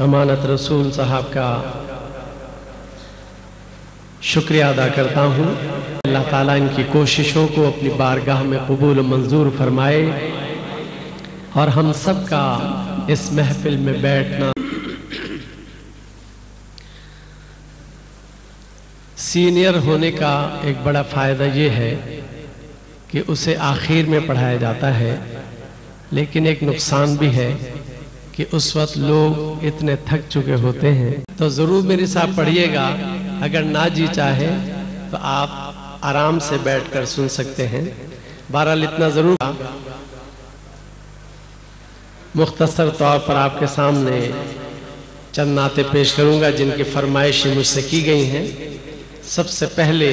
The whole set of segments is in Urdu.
امانت رسول صاحب کا شکریہ ادا کرتا ہوں۔ اللہ تعالیٰ ان کی کوششوں کو اپنی بارگاہ میں قبول و منظور فرمائے اور ہم سب کا اس محفل میں بیٹھنا سینئر ہونے کا ایک بڑا فائدہ یہ ہے کہ اسے آخر میں پڑھایا جاتا ہے، لیکن ایک نقصان بھی ہے کہ اس وقت لوگ اتنے تھک چکے ہوتے ہیں، تو ضرور میرے ساتھ پڑھیے گا۔ اگر نہ جی چاہے تو آپ آرام سے بیٹھ کر سن سکتے ہیں۔ بہرحال اتنا ضرور مختصر طور پر آپ کے سامنے چند نعتیں پیش کروں گا جن کی فرمائشیں مجھ سے کی گئی ہیں۔ سب سے پہلے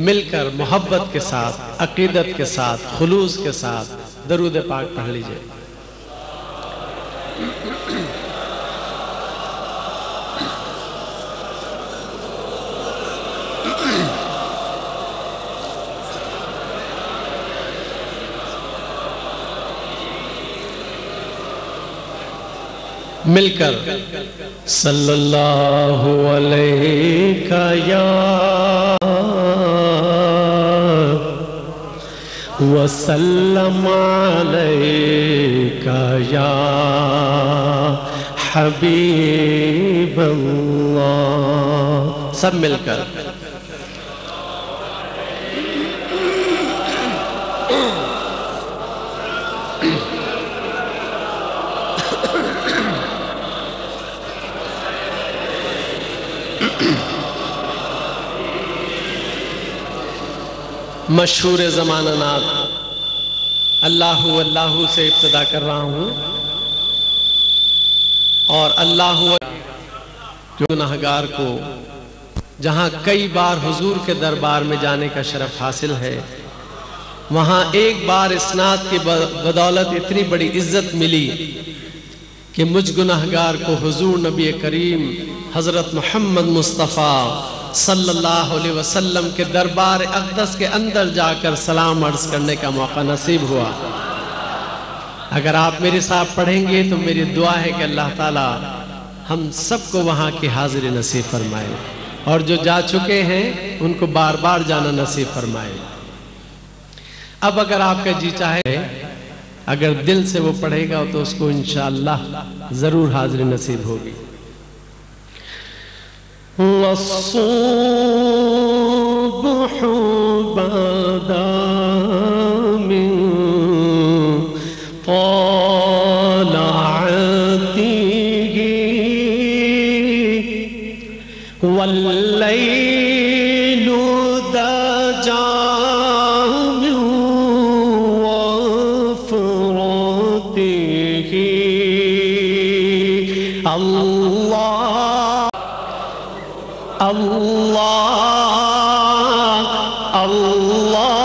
مل کر محبت کے ساتھ، عقیدت کے ساتھ، خلوص کے ساتھ درود پاک پڑھ لیجئے۔ مل کر صلی اللہ علیہ یا وسلم علیہ یا حبیب اللہ، سب مل کر مشہور زمانہ نعت اللہ اللہ سے ابتدا کر رہا ہوں، اور اللہ گناہگار کو جہاں کئی بار حضور کے دربار میں جانے کا شرف حاصل ہے، وہاں ایک بار اسناد کی بدولت اتنی بڑی عزت ملی کہ مجھ گناہگار کو حضور نبی کریم حضرت محمد مصطفیٰ صلی اللہ علیہ وسلم کے دربار اقدس کے اندر جا کر سلام عرض کرنے کا موقع نصیب ہوا۔ اگر آپ میرے ساتھ پڑھیں گے تو میری دعا ہے کہ اللہ تعالی ہم سب کو وہاں کی حاضری نصیب فرمائے، اور جو جا چکے ہیں ان کو بار بار جانا نصیب فرمائے۔ اب اگر آپ کا جی چاہے، اگر دل سے وہ پڑھے گا تو اس کو انشاءاللہ ضرور حاضری نصیب ہوگی۔ والصبح بدا من طلعته والليل دجى من وفرته اللہ اللہ اللہ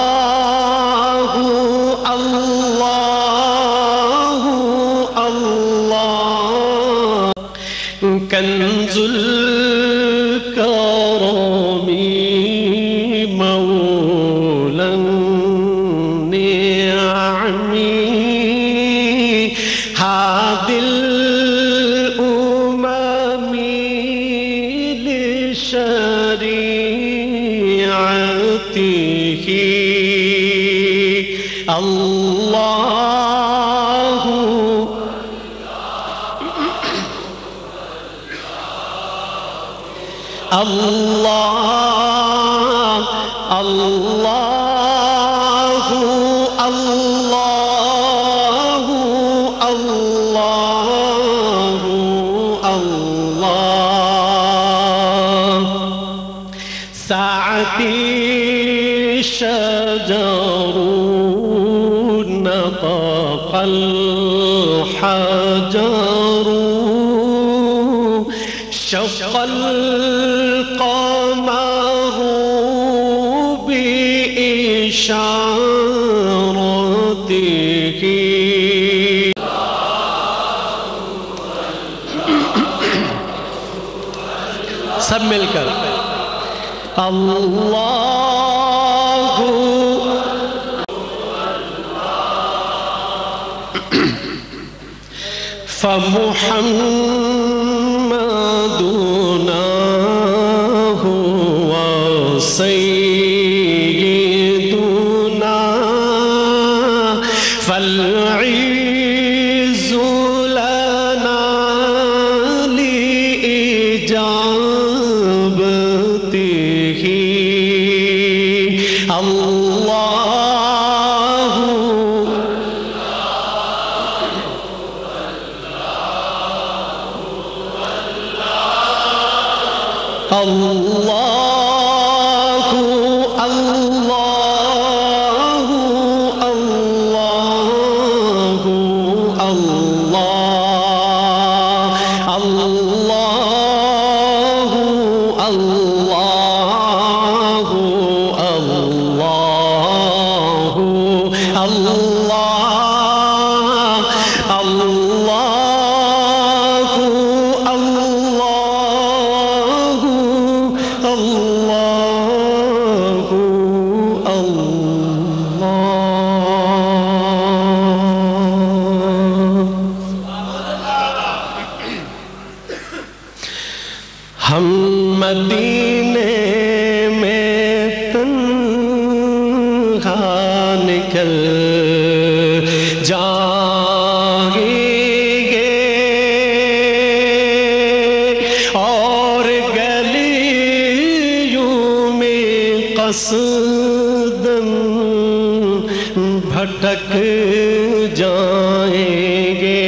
اللہ اللہ کنز الکرم مولا النعم هادي الأمم لشريعته الله الله الله الله الله الله ساعتي شجر نطق الحجر شق القمر بإشارته سب مل کر اللہ فمحمد ہم مدینے میں تنہا نکل جائیں گے اور گلیوں میں قصداً بھٹک جائیں گے.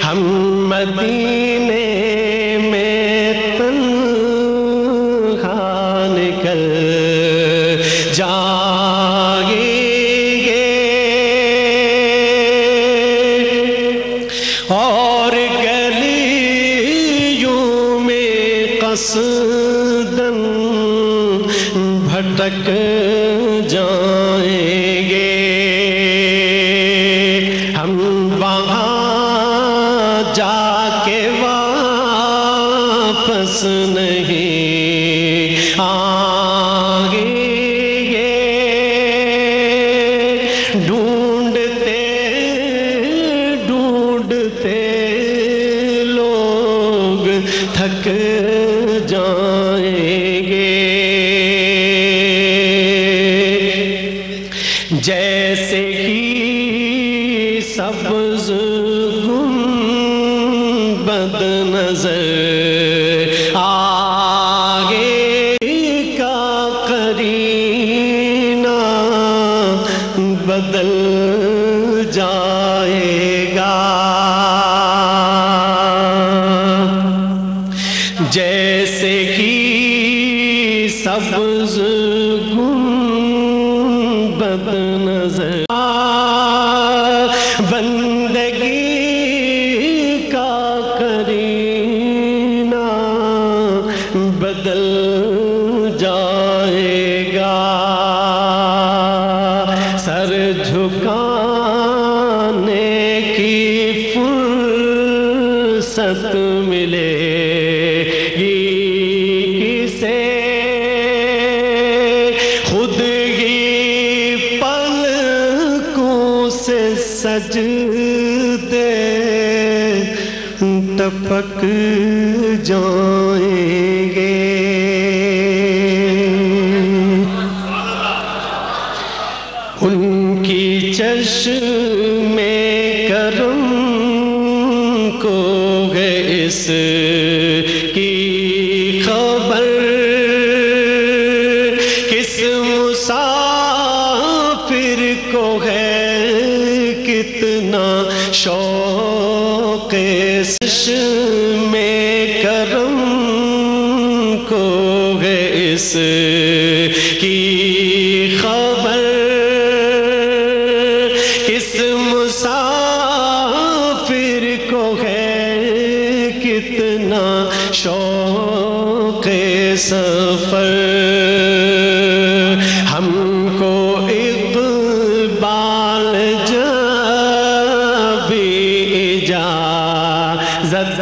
ہم مدینے میں تنہا نکل جائیں گے اور گلیوں میں قصداً بھٹک جائیں گے. ہم وہاں جا کے واپس نہیں آئیں گے. ڈھونڈتے ڈھونڈتے لوگ تھک جائیں گے. جیسے ہی سبز گنبد نظر آگے کا قرینہ بدل جائے گا. جیسے ہی سبز گنبد نظر بندگی کا قرینہ بدل جائے گا. سر جھکانے کی فرصت ملے گی کسے خود ہی پلکوں سے سجدے ٹپک جائیں گے. ان کی چشم کرم کو ہے اس کی خبر کس مسافر کو ہے کتنا شوق چشم کرم کو ہے اس کی خبر کس مسافر کو ہے کتنا شوق سفر. ہم کو اقبال جب بھی اجازت